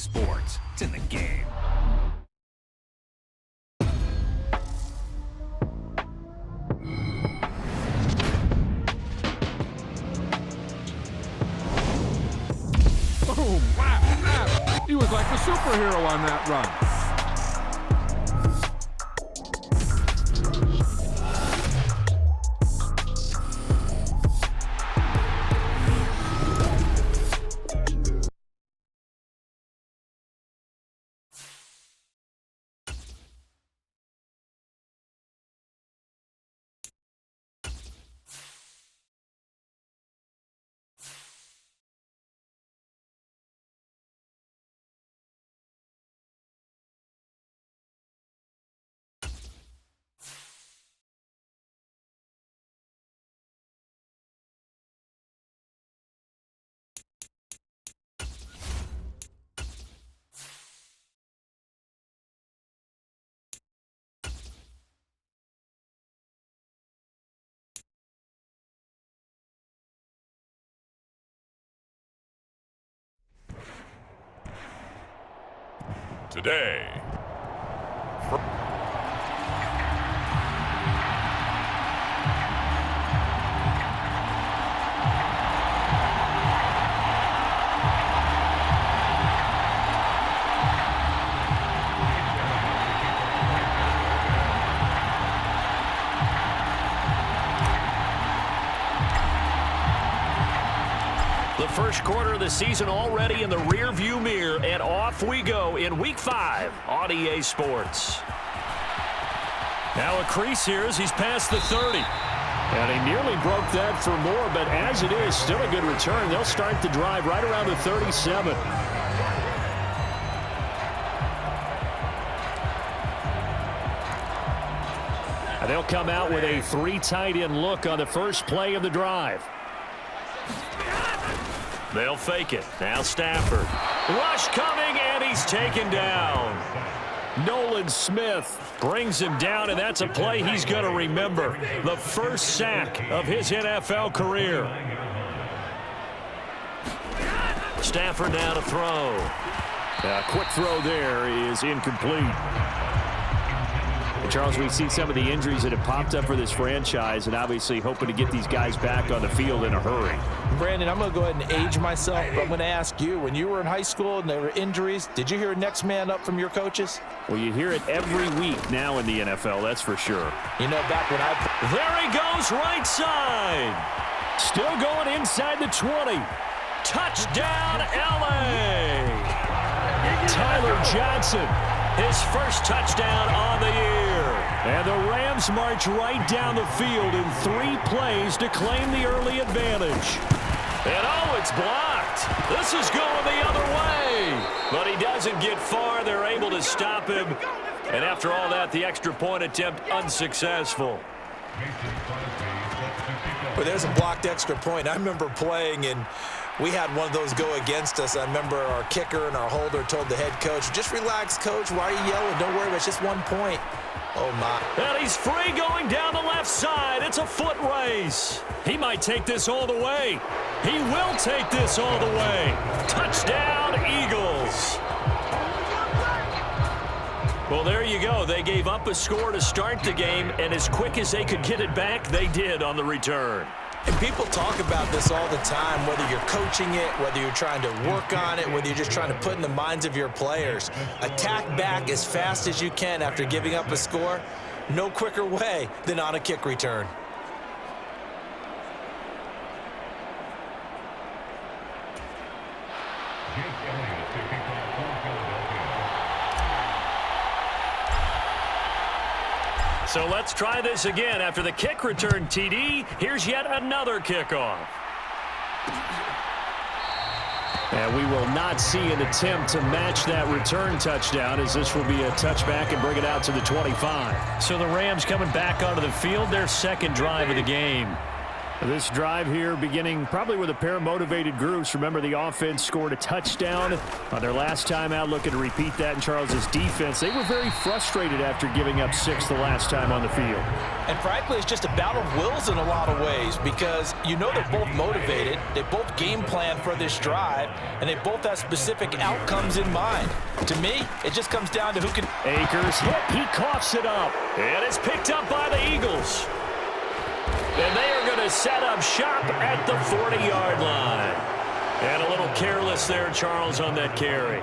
Sports. It's in the game. Boom! Wow! He was like a superhero on that run. Today. The first quarter of the season already in the rearview mirror, and off we go in Week 5 on EA Sports. Now a crease here as he's past the 30. And he nearly broke that for more, but as it is, still a good return. They'll start the drive right around the 37. And they'll come out with a 3 tight end look on the first play of the drive. They'll fake it. Now Stafford. Rush coming, and he's taken down. Nolan Smith brings him down, and that's a play he's going to remember. The first sack of his NFL career. Stafford now to throw. A quick throw there is incomplete. And Charles, we see some of the injuries that have popped up for this franchise, and obviously hoping to get these guys back on the field in a hurry. Brandon, I'm going to go ahead and age myself, but I'm going to ask you, when you were in high school and there were injuries, did you hear next man up from your coaches? Well, you hear it every week now in the NFL, that's for sure. You know, back when I... There he goes, right side. Still going inside the 20. Touchdown, L.A. Tyler Johnson, his first touchdown on the year. And the Rams march right down the field in 3 plays to claim the early advantage. And oh, it's blocked. This is going the other way. But he doesn't get far. They're able to stop him. And after all that, the extra point attempt unsuccessful. But there's a blocked extra point. I remember playing, and we had one of those go against us. I remember our kicker and our holder told the head coach, just relax, coach. Why are you yelling? Don't worry, it's just 1 point. Oh, my. And he's free going down the left side. It's a foot race. He might take this all the way. He will take this all the way. Touchdown, Eagles. Well, there you go. They gave up a score to start the game, and as quick as they could get it back, they did on the return. And people talk about this all the time, whether you're coaching it, whether you're trying to work on it, whether you're just trying to put in the minds of your players. Attack back as fast as you can after giving up a score. No quicker way than on a kick return. So let's try this again. After the kick return, TD, here's yet another kickoff. And we will not see an attempt to match that return touchdown, as this will be a touchback and bring it out to the 25. So the Rams coming back onto the field, their second drive of the game. This drive here beginning probably with a pair of motivated groups. Remember, the offense scored a touchdown on their last time out, looking to repeat that in Charles's defense. They were very frustrated after giving up 6 the last time on the field. And frankly, it's just a battle of wills in a lot of ways because you know they're both motivated, they both game plan for this drive, and they both have specific outcomes in mind. To me, it just comes down to who can... Akers hit, he coughs it up, and it's picked up by the Eagles. And they are going to set up shop at the 40-yard line. And a little careless there, Charles, on that carry.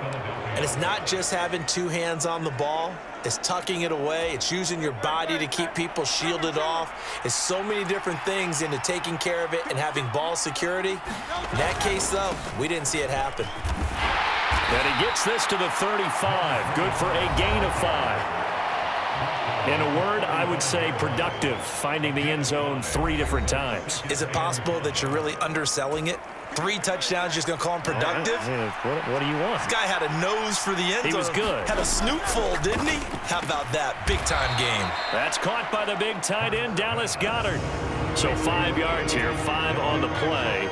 And it's not just having 2 hands on the ball. It's tucking it away. It's using your body to keep people shielded off. It's so many different things into taking care of it and having ball security. In that case, though, we didn't see it happen. And he gets this to the 35. Good for a gain of 5. In a word, I would say productive, finding the end zone 3 different times. Is it possible that you're really underselling it? 3 touchdowns, just going to call him productive? What do you want? This guy had a nose for the end zone. He was good. Had a snoot full, didn't he? How about that? Big-time game. That's caught by the big tight end, Dallas Goedert. So 5 yards here, 5 on the play.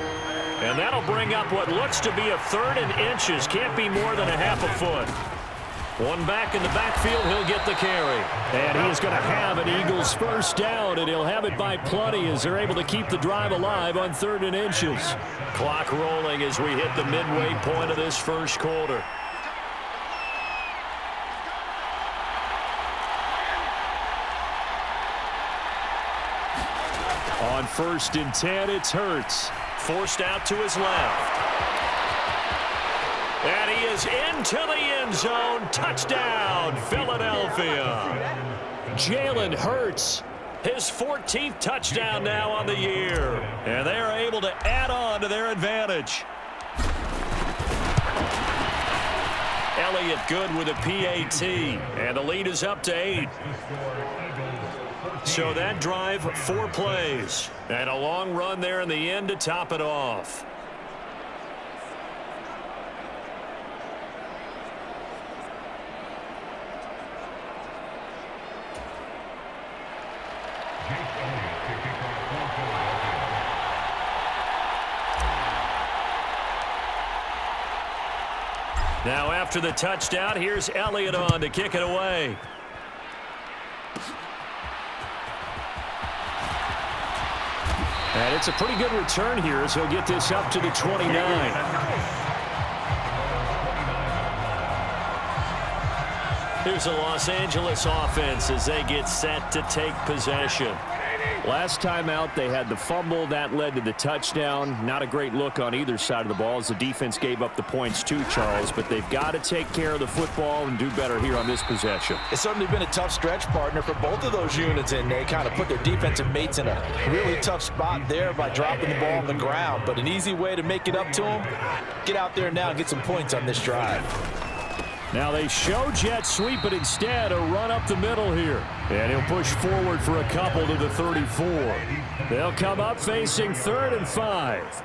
And that'll bring up what looks to be a 3rd and inches. Can't be more than a half a foot. One back in the backfield, he'll get the carry. And he is going to have an Eagles first down, and he'll have it by plenty as they're able to keep the drive alive on 3rd and inches. Clock rolling as we hit the midway point of this first quarter. On 1st and 10, it's Hurts. Forced out to his left. And he is into the end zone. Touchdown, Philadelphia. Jalen Hurts, his 14th touchdown now on the year. And they are able to add on to their advantage. Elliott good with a PAT. And the lead is up to 8. So that drive, 4 plays. And a long run there in the end to top it off. Now after the touchdown, here's Elliott on to kick it away. And it's a pretty good return here as he'll get this up to the 29. Here's the Los Angeles offense as they get set to take possession. Last time out, they had the fumble. That led to the touchdown. Not a great look on either side of the ball as the defense gave up the points too, Charles. But they've got to take care of the football and do better here on this possession. It's certainly been a tough stretch, partner, for both of those units, and they kind of put their defensive mates in a really tough spot there by dropping the ball on the ground. But an easy way to make it up to them, get out there now and get some points on this drive. Now they show jet sweep, but instead a run up the middle here. And he'll push forward for a couple to the 34. They'll come up facing 3rd and 5.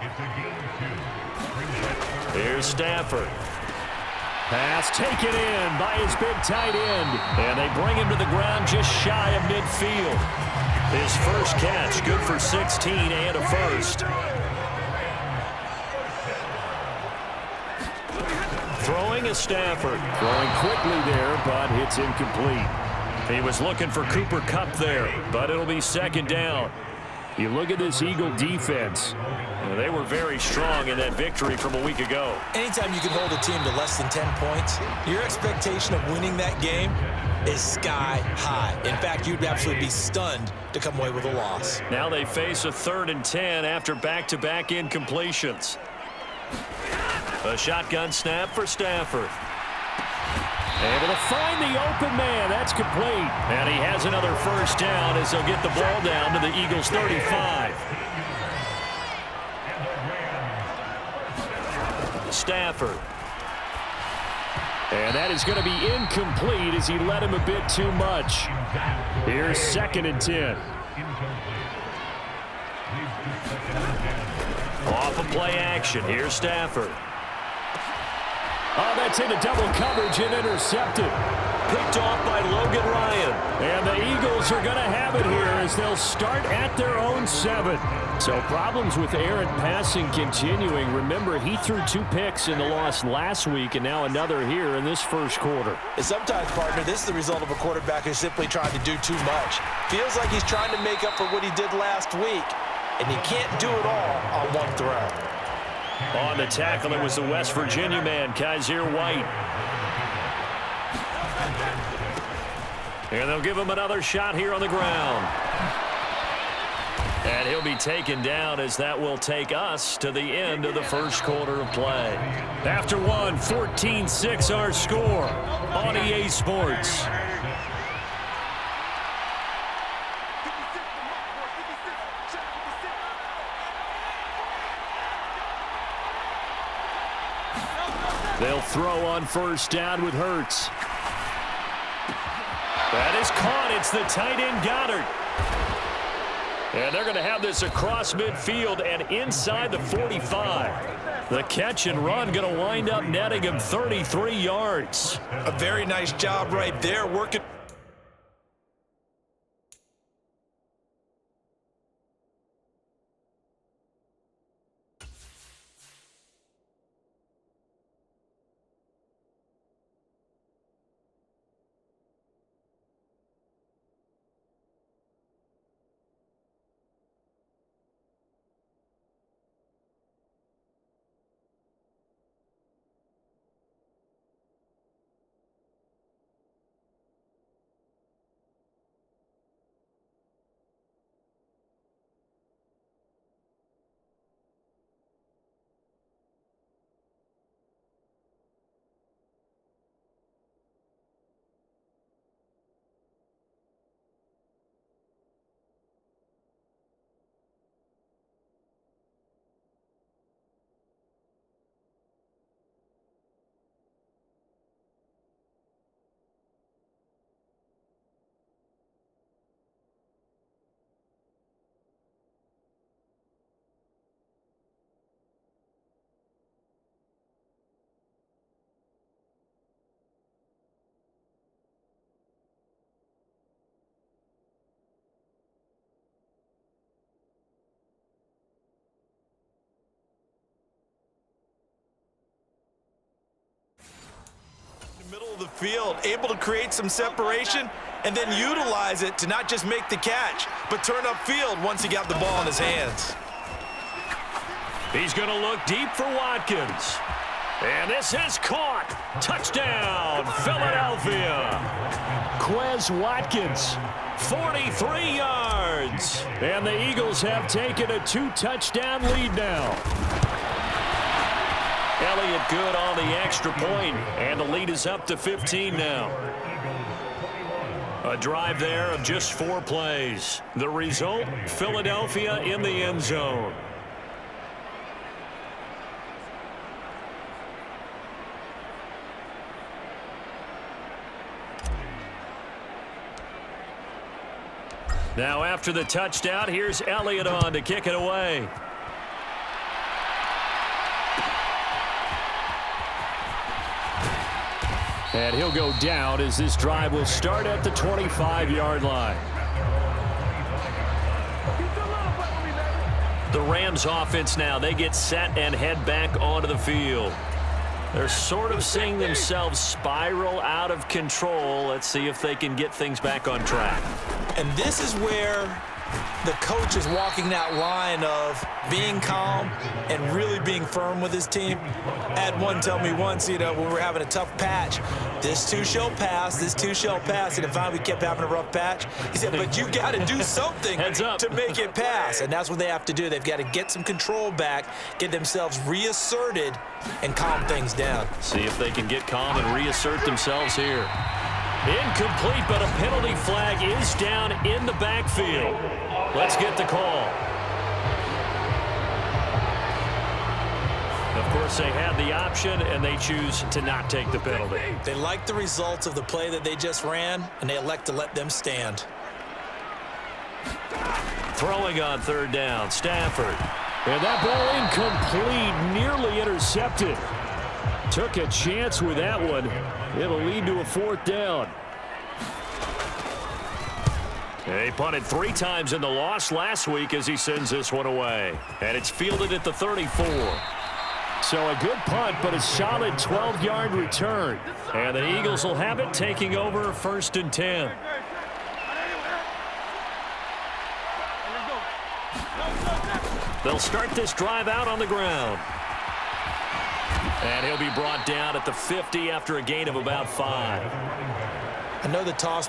Here's Stafford. Pass taken in by his big tight end. And they bring him to the ground just shy of midfield. His first catch, good for 16 and a first. Throwing is Stafford. Throwing quickly there, but it's incomplete. He was looking for Cooper Kupp there, but it'll be 2nd down. You look at this Eagle defense. They were very strong in that victory from a week ago. Anytime you can hold a team to less than 10 points, your expectation of winning that game is sky high. In fact, you'd absolutely be stunned to come away with a loss. Now they face a 3rd and 10 after back-to-back incompletions. A shotgun snap for Stafford. Able to find the open man. That's complete. And he has another first down as they'll get the ball down to the Eagles' 35. Stafford. And that is going to be incomplete as he led him a bit too much. Here's 2nd and 10. Off of play action. Here's Stafford. Oh, that's into double coverage and intercepted. Picked off by Logan Ryan. And the Eagles are going to have it here as they'll start at their own 7. So problems with errant passing continuing. Remember, he threw 2 picks in the loss last week and now another here in this first quarter. And sometimes, partner, this is the result of a quarterback who's simply trying to do too much. Feels like he's trying to make up for what he did last week, and you can't do it all on one throw. On the tackle, it was the West Virginia man, Kaiser White. And they'll give him another shot here on the ground. And he'll be taken down as that will take us to the end of the first quarter of play. After one, 14-6 our score on EA Sports. They'll throw on first down with Hurts. That is caught. It's the tight end Goddard. And they're going to have this across midfield and inside the 45. The catch and run going to wind up netting him 33 yards. A very nice job right there, working. Middle of the field, able to create some separation and then utilize it to not just make the catch, but turn upfield once he got the ball in his hands. He's going to look deep for Watkins. And this is caught. Touchdown, Philadelphia. Quez Watkins, 43 yards. And the Eagles have taken a 2-touchdown lead now. Elliott good on the extra point, and the lead is up to 15 now. A drive there of just 4 plays. The result, Philadelphia in the end zone. Now after the touchdown, here's Elliott on to kick it away. And he'll go down as this drive will start at the 25-yard line. The Rams offense now, they get set and head back onto the field. They're sort of seeing themselves spiral out of control. Let's see if they can get things back on track. And this is where the coach is walking that line of being calm and really being firm with his team. I had one tell me once, when we're having a tough patch, this too shall pass, this too shall pass. And finally we kept having a rough patch. He said, but you got to do something to make it pass. And that's what they have to do. They've got to get some control back, get themselves reasserted, and calm things down. See if they can get calm and reassert themselves here. Incomplete, but a penalty flag is down in the backfield. Let's get the call. Of course, they had the option, and they choose to not take the penalty. They like the results of the play that they just ran, and they elect to let them stand. Throwing on third down, Stafford. And that ball incomplete, nearly intercepted. Took a chance with that one. It'll lead to a 4th down. He punted 3 times in the loss last week as he sends this one away. And it's fielded at the 34. So a good punt, but a solid 12-yard return. And the Eagles will have it, taking over 1st and 10. They'll start this drive out on the ground. And he'll be brought down at the 50 after a gain of about 5. I know the toss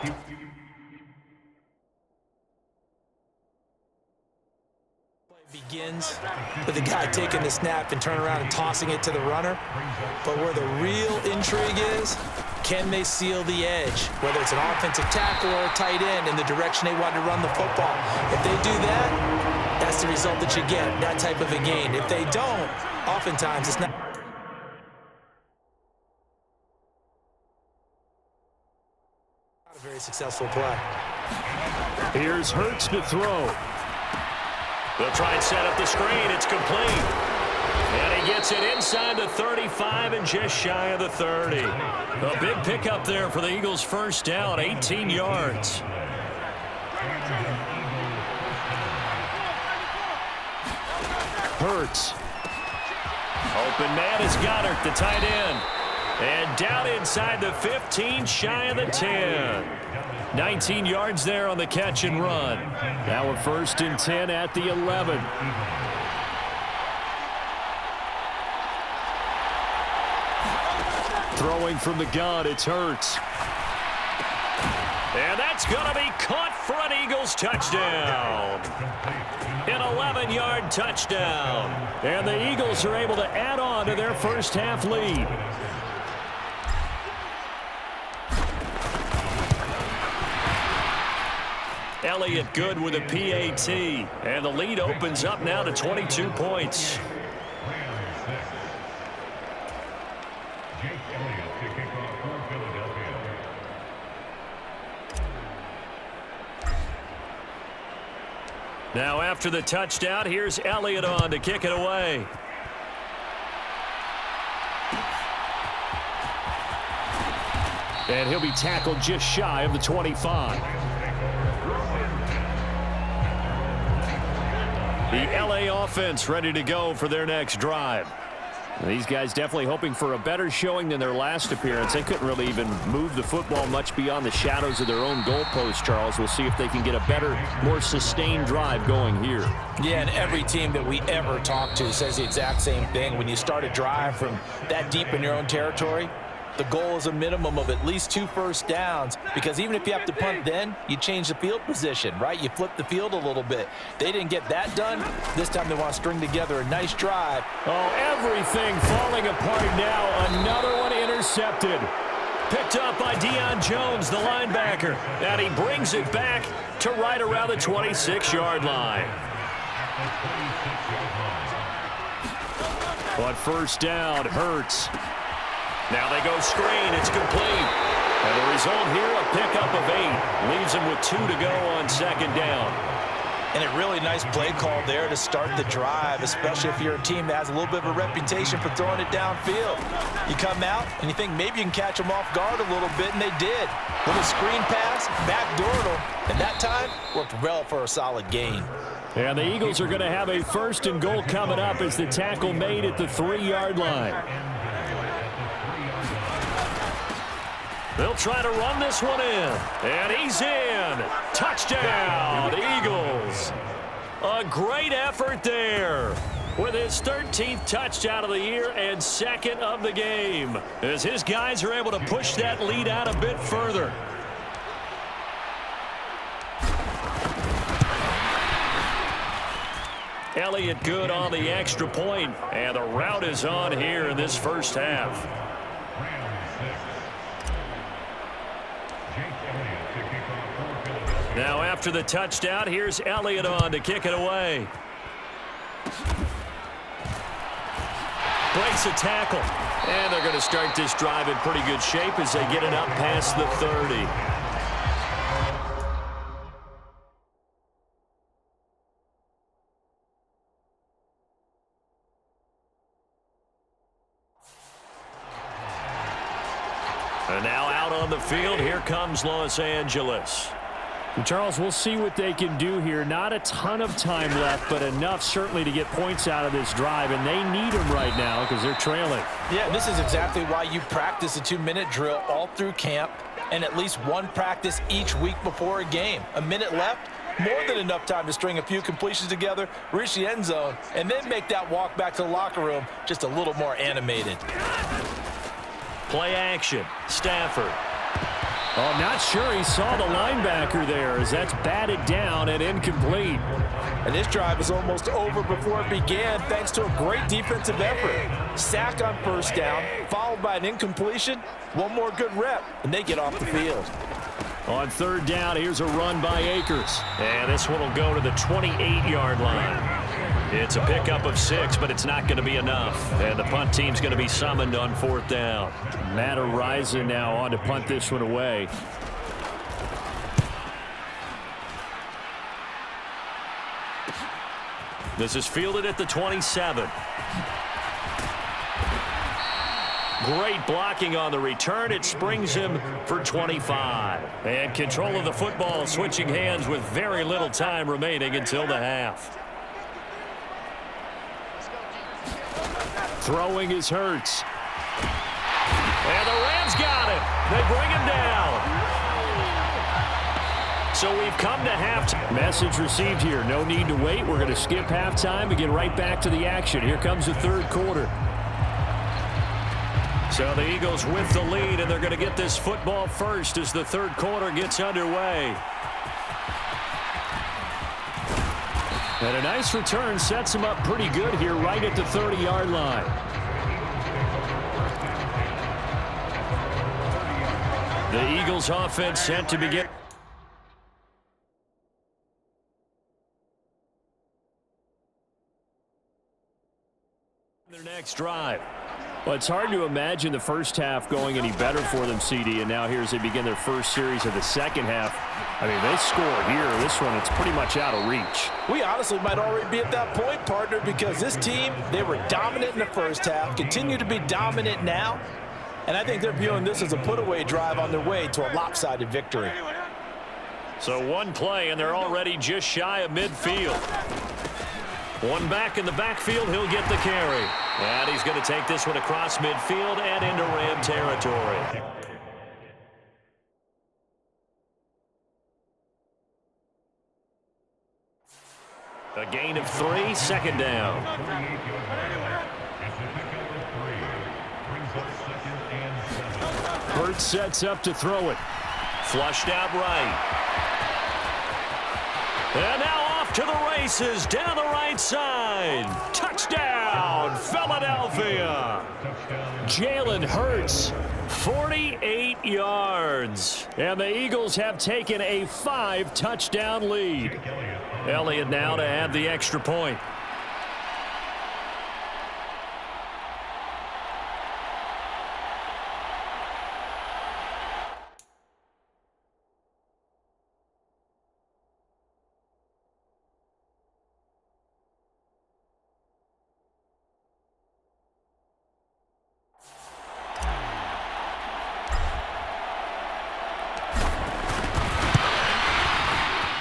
begins with the guy taking the snap and turning around and tossing it to the runner. But where the real intrigue is, can they seal the edge, whether it's an offensive tackle or a tight end, in the direction they want to run the football? If they do that, that's the result that you get, that type of a gain. If they don't, oftentimes it's not a very successful play. Here's Hurts to throw. They'll try and set up the screen. It's complete. And he gets it inside the 35 and just shy of the 30. A big pickup there for the Eagles' first down, 18 yards. Hurts. Open man is Goddard, the tight end. And down inside the 15, shy of the 10. 19 yards there on the catch and run. Now a 1st and 10 at the 11. Throwing from the gun, it's Hurts. And that's going to be caught for an Eagles touchdown. An 11-yard touchdown. And the Eagles are able to add on to their first half lead. Elliott good with a PAT. And the lead opens up now to 22 points. Now after the touchdown, here's Elliott on to kick it away. And he'll be tackled just shy of the 25. The LA offense ready to go for their next drive. These guys definitely hoping for a better showing than their last appearance. They couldn't really even move the football much beyond the shadows of their own goalpost, Charles. We'll see if they can get a better, more sustained drive going here. Yeah, and every team that we ever talk to says the exact same thing. When you start a drive from that deep in your own territory, the goal is a minimum of at least 2 first downs, because even if you have to punt then, you change the field position, right? You flip the field a little bit. They didn't get that done. This time they want to string together a nice drive. Oh, everything falling apart now. Another one intercepted. Picked up by Deion Jones, the linebacker. And he brings it back to right around the 26-yard line. But first down, Hurts. Now they go screen. It's complete. And the result here, a pickup of 8. Leaves him with 2 to go on 2nd down. And a really nice play call there to start the drive, especially if you're a team that has a little bit of a reputation for throwing it downfield. You come out and you think maybe you can catch them off guard a little bit, and they did. Little screen pass, backdoored them, and that time worked well for a solid gain. And the Eagles are going to have a 1st and goal coming up as the tackle made at the 3-yard line. They'll try to run this one in. And he's in. Touchdown, Eagles. A great effort there with his 13th touchdown of the year and 2nd of the game, as his guys are able to push that lead out a bit further. Elliott good on the extra point, and the route is on here in this first half. Now after the touchdown, here's Elliott on to kick it away. Breaks a tackle. And they're going to start this drive in pretty good shape as they get it up past the 30. And now out on the field, here comes Los Angeles. Charles, we'll see what they can do here. Not a ton of time left, but enough certainly to get points out of this drive, and they need them right now because they're trailing. Yeah, this is exactly why you practice a 2-minute drill all through camp and at least one practice each week before a game. A minute left, more than enough time to string a few completions together, reach the end zone, and then make that walk back to the locker room just a little more animated. Play action, Stafford. Oh, not sure he saw the linebacker there as that's batted down and incomplete. And this drive is almost over before it began thanks to a great defensive effort. Sack on first down, followed by an incompletion. One more good rep, and they get off the field. On third down, here's a run by Akers. And this one will go to the 28-yard line. It's a pickup of 6, but it's not going to be enough. And the punt team's going to be summoned on fourth down. Matt Araiza now on to punt this one away. This is fielded at the 27. Great blocking on the return. It springs him for 25. And control of the football switching hands with very little time remaining until the half. Throwing is Hurts. And the Rams got it. They bring him down. So we've come to halftime. Message received here. No need to wait. We're going to skip halftime and get right back to the action. Here comes the third quarter. So the Eagles with the lead, and they're going to get this football first as the third quarter gets underway. And a nice return sets him up pretty good here right at the 30-yard line. The Eagles offense set to begin. Their next drive. Well, it's hard to imagine the first half going any better for them, CD, and now here as they begin their first series of the second half. I mean, they score here. This one, it's pretty much out of reach. We honestly might already be at that point, partner, because this team, they were dominant in the first half, continue to be dominant now, and I think they're viewing this as a put-away drive on their way to a lopsided victory. So one play, and they're already just shy of midfield. One back in the backfield, he'll get the carry. And he's going to take this one across midfield and into Ram territory. A gain of 3, second down. Hurts sets up to throw it. Flushed out right. And now off to the races down the right side. Touchdown, Philadelphia. Jalen Hurts, 48 yards. And the Eagles have taken a 5-touchdown lead. Elliott now to add the extra point.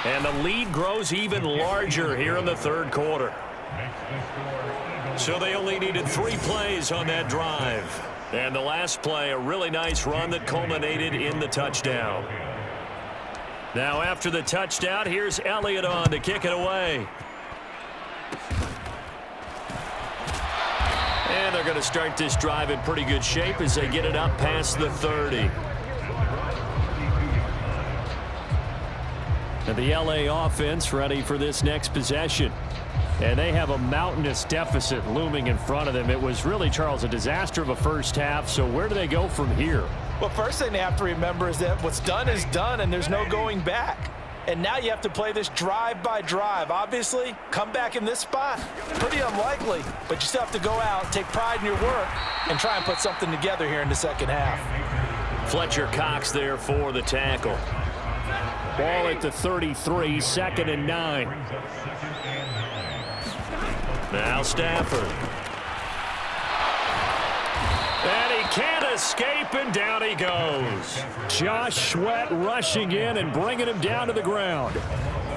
And the lead grows even larger here in the third quarter. So they only needed 3 plays on that drive. And the last play, a really nice run that culminated in the touchdown. Now after the touchdown, here's Elliott on to kick it away. And they're going to start this drive in pretty good shape as they get it up past the 30. And the LA offense ready for this next possession. And they have a mountainous deficit looming in front of them. It was really, Charles, a disaster of a first half. So where do they go from here? Well, first thing they have to remember is that what's done is done, and there's no going back. And now you have to play this drive by drive. Obviously, come back in this spot, pretty unlikely. But you still have to go out, take pride in your work, and try and put something together here in the second half. Fletcher Cox there for the tackle. Ball at the 33, 2nd and 9. Now Stafford. And he can't escape, and down he goes. Josh Sweat rushing in and bringing him down to the ground.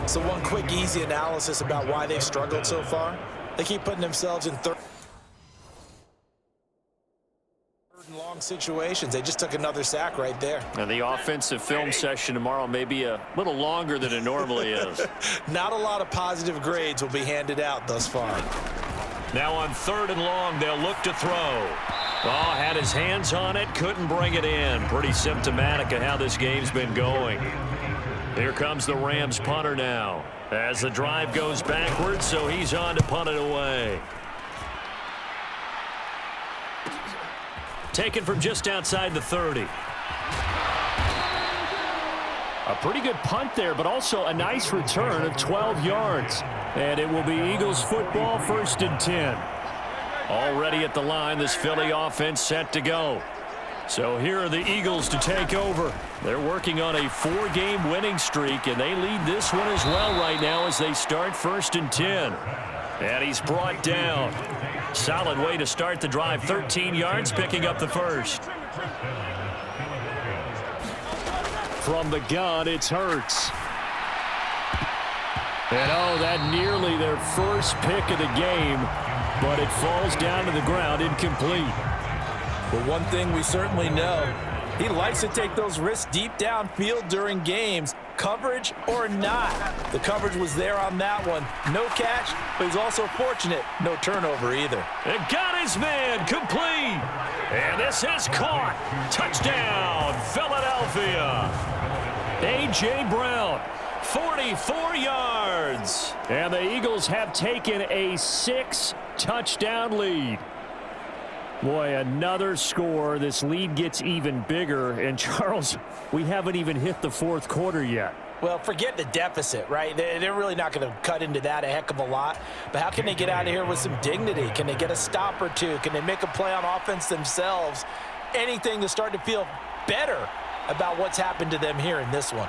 So one quick, easy analysis about why they've struggled so far. They keep putting themselves in third and long situations. They just took another sack right there. And the offensive film session tomorrow may be a little longer than it normally is. Not a lot of positive grades will be handed out thus far. Now on 3rd and long, they'll look to throw. Oh, had his hands on it, couldn't bring it in. Pretty symptomatic of how this game's been going. Here comes the Rams punter now as the drive goes backwards, so he's on to punt it away. Taken from just outside the 30. A pretty good punt there, but also a nice return of 12 yards. And it will be Eagles football, 1st and 10. Already at the line, this Philly offense set to go. So here are the Eagles to take over. They're working on a 4-game winning streak, and they lead this one as well right now as they start 1st and 10. And he's brought down. Solid way to start the drive. 13 yards, picking up the first. From the gun, it's Hurts. And oh, that nearly their first pick of the game, but it falls down to the ground incomplete. But one thing we certainly know, he likes to take those risks deep downfield during games, coverage or not. The coverage was there on that one. No catch, but he's also fortunate. No turnover either. It got his man complete. And this is caught. Touchdown, Philadelphia. A.J. Brown, 44 yards. And the Eagles have taken a 6-touchdown lead. Boy, another score. This lead gets even bigger. And, Charles, we haven't even hit the 4th quarter yet. Well, forget the deficit, right? They're really not going to cut into that a heck of a lot. But how can they get out of here with some dignity? Can they get a stop or two? Can they make a play on offense themselves? Anything to start to feel better about what's happened to them here in this one.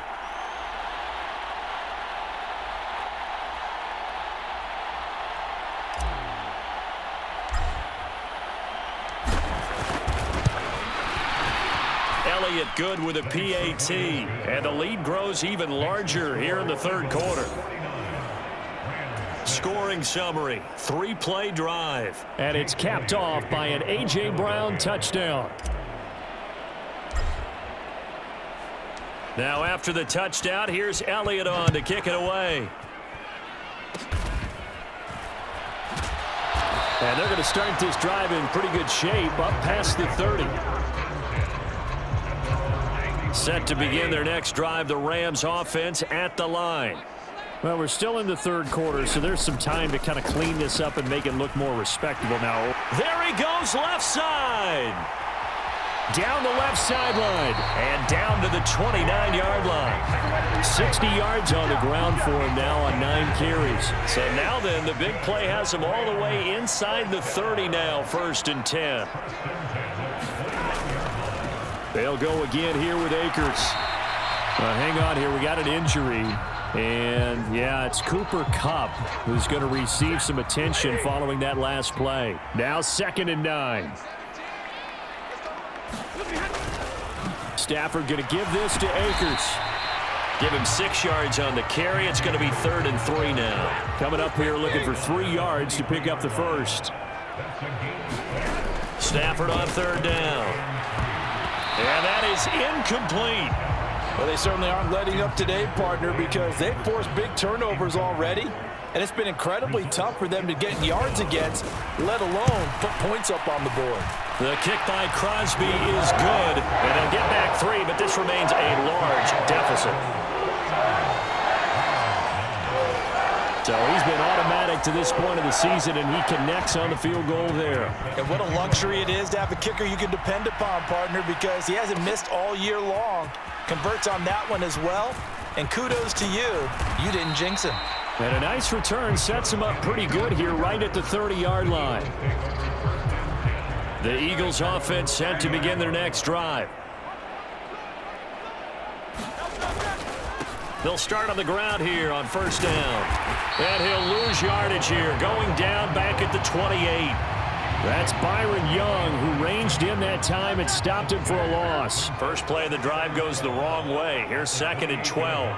Elliott good with a PAT, and the lead grows even larger here in the 3rd quarter. Scoring summary, 3-play drive. And it's capped off by an A.J. Brown touchdown. Now after the touchdown, here's Elliott on to kick it away. And they're going to start this drive in pretty good shape up past the 30. Set to begin their next drive, the Rams offense at the line. Well, we're still in the 3rd quarter, so there's some time to kind of clean this up and make it look more respectable now. There he goes, left side. Down the left sideline and down to the 29-yard line. 60 yards on the ground for him now on 9 carries. So now then, the big play has him all the way inside the 30 now, 1st and 10. They'll go again here with Akers. Hang on here. We got an injury. And, yeah, it's Cooper Kupp who's going to receive some attention following that last play. Now 2nd and 9. Stafford going to give this to Akers. Give him 6 yards on the carry. It's going to be 3rd and 3 now. Coming up here looking for 3 yards to pick up the first. Stafford on 3rd down. And that is incomplete. Well, they certainly aren't letting up today, partner, because they've forced big turnovers already. And it's been incredibly tough for them to get yards against, let alone put points up on the board. The kick by Crosby is good. And they'll get back 3, but this remains a large deficit. So he's been automatic to this point of the season, and he connects on the field goal there. And what a luxury it is to have a kicker you can depend upon, partner, because he hasn't missed all year long. Converts on that one as well. And kudos to you. You didn't jinx him. And a nice return sets him up pretty good here right at the 30-yard line. The Eagles offense set to begin their next drive. They'll start on the ground here on 1st down. And he'll lose yardage here, going down back at the 28. That's Byron Young, who ranged in that time and stopped him for a loss. First play of the drive goes the wrong way. Here's 2nd and 12.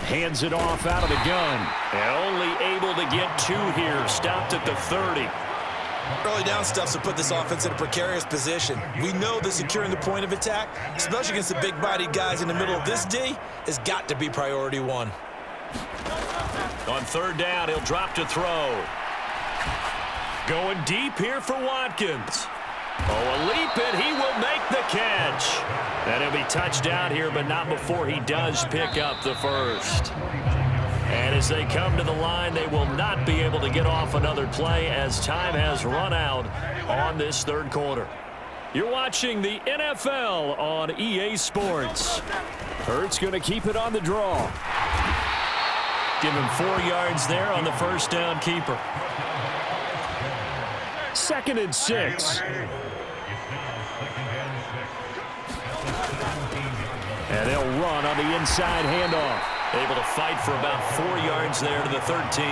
Hands it off out of the gun. And only able to get 2 here. Stopped at the 30. Early down stuff to put this offense in a precarious position. We know that securing the point of attack, especially against the big-bodied guys in the middle of this D, has got to be priority 1. On 3rd down, he'll drop to throw. Going deep here for Watkins. Oh, a leap, and he will make the catch. And he'll be touchdown here, but not before he does pick up the first. And as they come to the line, they will not be able to get off another play as time has run out on this 3rd quarter. You're watching the NFL on EA Sports. Hurts going to keep it on the draw. Give him 4 yards there on the first down keeper. 2nd and 6. And they'll run on the inside handoff. Able to fight for about 4 yards there to the 13.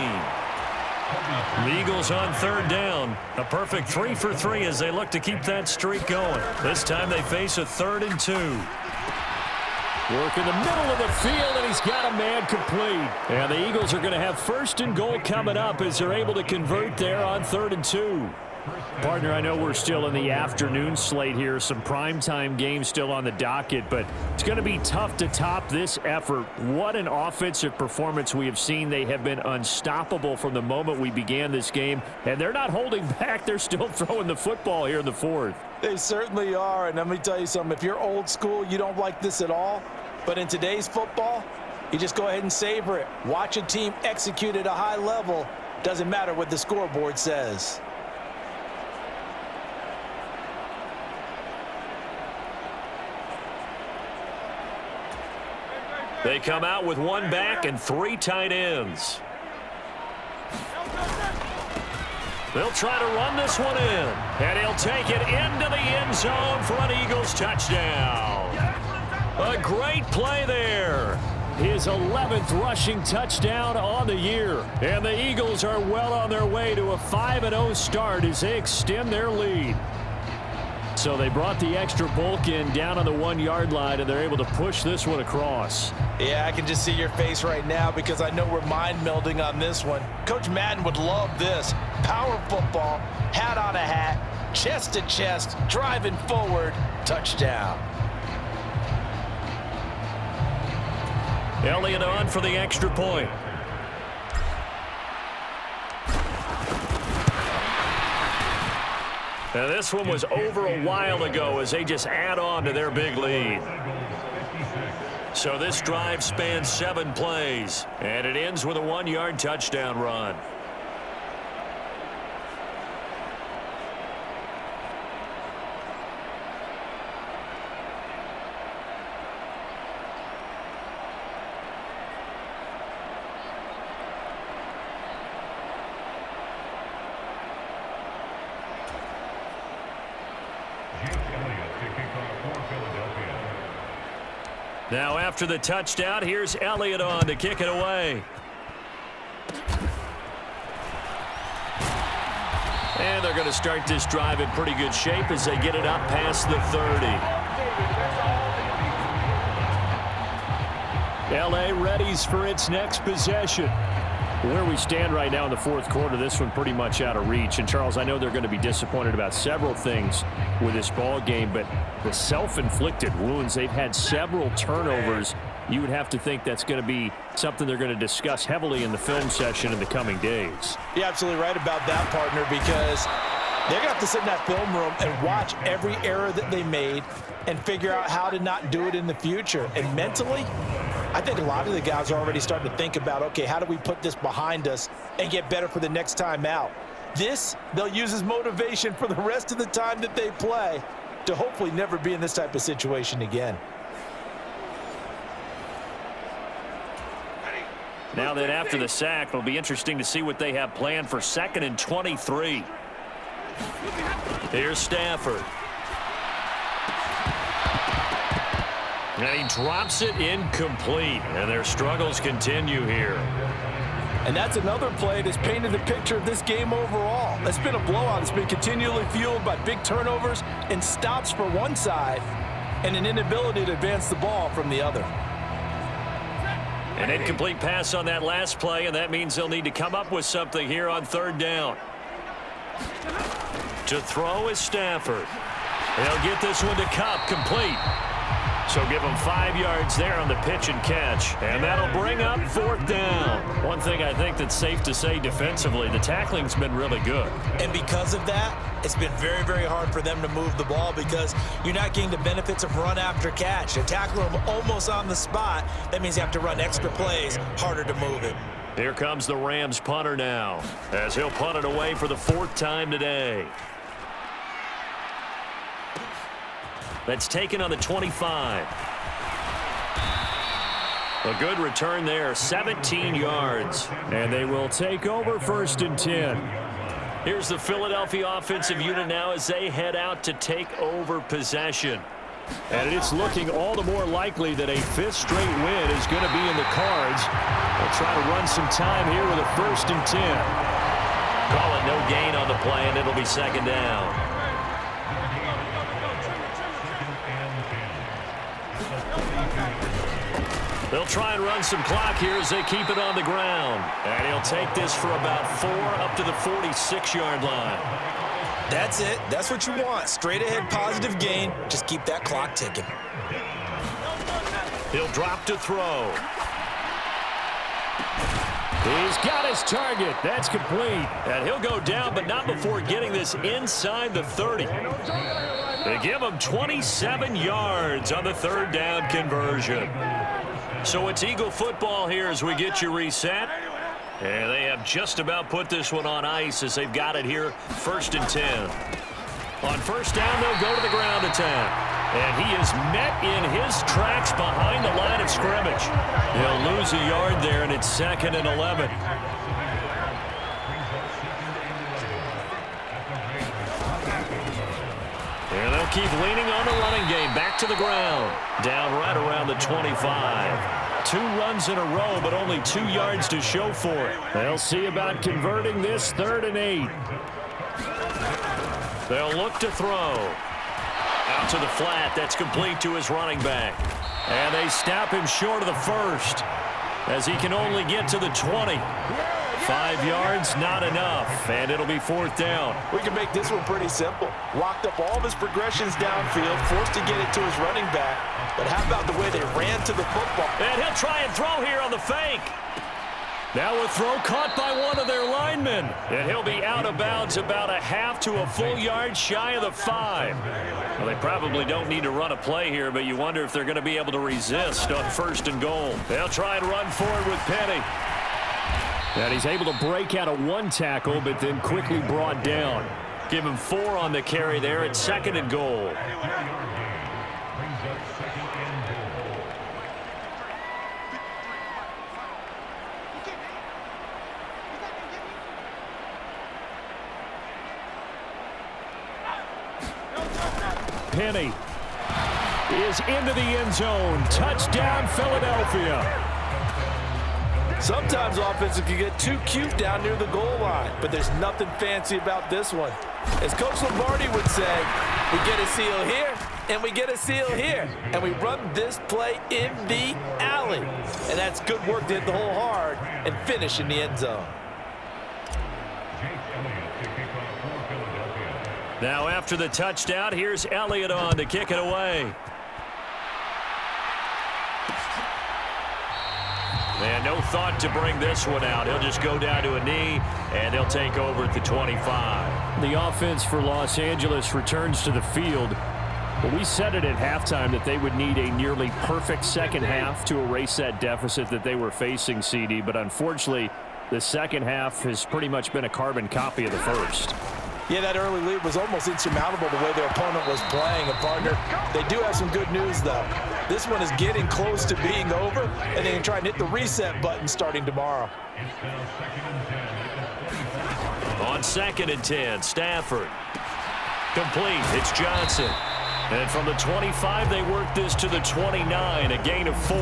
The Eagles on 3rd down. A perfect 3 for 3 as they look to keep that streak going. This time they face a 3rd and 2. Work in the middle of the field, and he's got a man complete. And the Eagles are going to have 1st and goal coming up as they're able to convert there on 3rd and 2. Partner, I know we're still in the afternoon slate here. Some primetime games still on the docket, but it's going to be tough to top this effort. What an offensive performance we have seen. They have been unstoppable from the moment we began this game, and they're not holding back. They're still throwing the football here in the 4th. They certainly are, and let me tell you something. If you're old school, you don't like this at all. But in today's football, you just go ahead and savor it. Watch a team execute at a high level. Doesn't matter what the scoreboard says. They come out with 1 back and 3 tight ends. They'll try to run this one in. And he'll take it into the end zone for an Eagles touchdown. A great play there. His 11th rushing touchdown on the year. And the Eagles are well on their way to a 5-0 start as they extend their lead. So they brought the extra bulk in down on the 1-yard line, and they're able to push this one across. Yeah, I can just see your face right now because I know we're mind melding on this one. Coach Madden would love this. Power football, hat on a hat, chest to chest, driving forward, touchdown. Elliott on for the extra point. Now this one was over a while ago as they just add on to their big lead. So this drive spans 7 plays, and it ends with a 1-yard touchdown run. Now after the touchdown, here's Elliott on to kick it away. And they're going to start this drive in pretty good shape as they get it up past the 30. LA readies for its next possession. Where we stand right now in the 4th quarter, this one pretty much out of reach. And, Charles, I know they're going to be disappointed about several things with this ball game, but the self-inflicted wounds, they've had several turnovers. You would have to think that's going to be something they're going to discuss heavily in the film session in the coming days. You're absolutely right about that, partner, because they're going to have to sit in that film room and watch every error that they made and figure out how to not do it in the future. And mentally, I think a lot of the guys are already starting to think about, okay, how do we put this behind us and get better for the next time out? This, they'll use as motivation for the rest of the time that they play to hopefully never be in this type of situation again. Now that after the sack, it'll be interesting to see what they have planned for 2nd and 23. Here's Stafford. And he drops it incomplete, and their struggles continue here. And that's another play that's painted the picture of this game overall. It's been a blowout. It's been continually fueled by big turnovers and stops for one side and an inability to advance the ball from the other. An incomplete pass on that last play, and that means they'll need to come up with something here on third down. To throw is Stafford. They'll get this one to Kupp, complete. So give them 5 yards there on the pitch and catch. And that'll bring up fourth down. One thing I think that's safe to say defensively, the tackling's been really good. And because of that, it's been very, very hard for them to move the ball because you're not getting the benefits of run after catch. You tackle them almost on the spot. That means you have to run extra plays, harder to move it. Here comes the Rams punter now, as he'll punt it away for the 4th time today. That's taken on the 25. A good return there, 17 yards. And they will take over 1st and 10. Here's the Philadelphia offensive unit now as they head out to take over possession. And it's looking all the more likely that a 5th straight win is going to be in the cards. They'll try to run some time here with a 1st and 10. Call it no gain on the play, and it'll be 2nd down. They'll try and run some clock here as they keep it on the ground. And he'll take this for about 4 up to the 46-yard line. That's it. That's what you want. Straight ahead positive gain. Just keep that clock ticking. He'll drop to throw. He's got his target. That's complete. And he'll go down, but not before getting this inside the 30. They give him 27 yards on the 3rd down conversion. So it's Eagle football here as we get you reset. And they have just about put this one on ice as they've got it here, 1st and 10. On 1st down, they'll go to the ground attack. And he is met in his tracks behind the line of scrimmage. He'll lose a yard there, and it's 2nd and 11. And they'll keep leaning on the running game. Back to the ground. Down right around the 25. 2 runs in a row, but only 2 yards to show for it. They'll see about converting this 3rd and 8. They'll look to throw. Out to the flat. That's complete to his running back. And they stop him short of the 1st as he can only get to the 20. 5 yards, not enough, and it'll be 4th down. We can make this one pretty simple. Locked up all of his progressions downfield, forced to get it to his running back. But how about the way they ran to the football? And he'll try and throw here on the fake. Now a throw caught by one of their linemen. And he'll be out of bounds about a half to a full yard shy of the 5. Well, they probably don't need to run a play here, but you wonder if they're going to be able to resist on 1st and goal. They'll try and run forward with Penny. And he's able to break out of 1 tackle, but then quickly brought down. Give him 4 on the carry there at 2nd and goal. Penny is into the end zone. Touchdown, Philadelphia. Sometimes offenses can get too cute down near the goal line, but there's nothing fancy about this one. As Coach Lombardi would say, we get a seal here, and we get a seal here, and we run this play in the alley. And that's good work to hit the hole hard and finish in the end zone. Now after the touchdown, here's Elliott on to kick it away. And no thought to bring this one out. He'll just go down to a knee, and they'll take over at the 25. The offense for Los Angeles returns to the field. Well, we said it at halftime that they would need a nearly perfect second half to erase that deficit that they were facing, CD. But unfortunately, the second half has pretty much been a carbon copy of the first. Yeah, that early lead was almost insurmountable the way their opponent was playing. And, partner, they do have some good news, though. This one is getting close to being over, and they can try and hit the reset button starting tomorrow. On 2nd and 10, Stafford. Complete. It's Johnson. And from the 25, they work this to the 29, a gain of 4.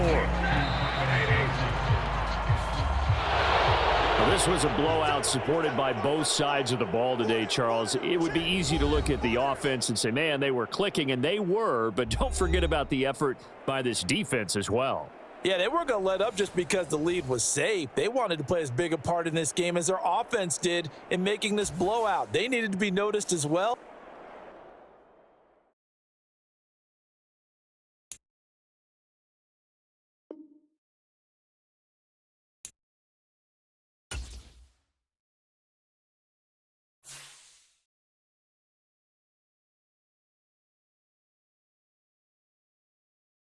Well, this was a blowout supported by both sides of the ball today, Charles. It would be easy to look at the offense and say, man, they were clicking, and they were, but don't forget about the effort by this defense as well. Yeah, they weren't going to let up just because the lead was safe. They wanted to play as big a part in this game as their offense did in making this blowout. They needed to be noticed as well.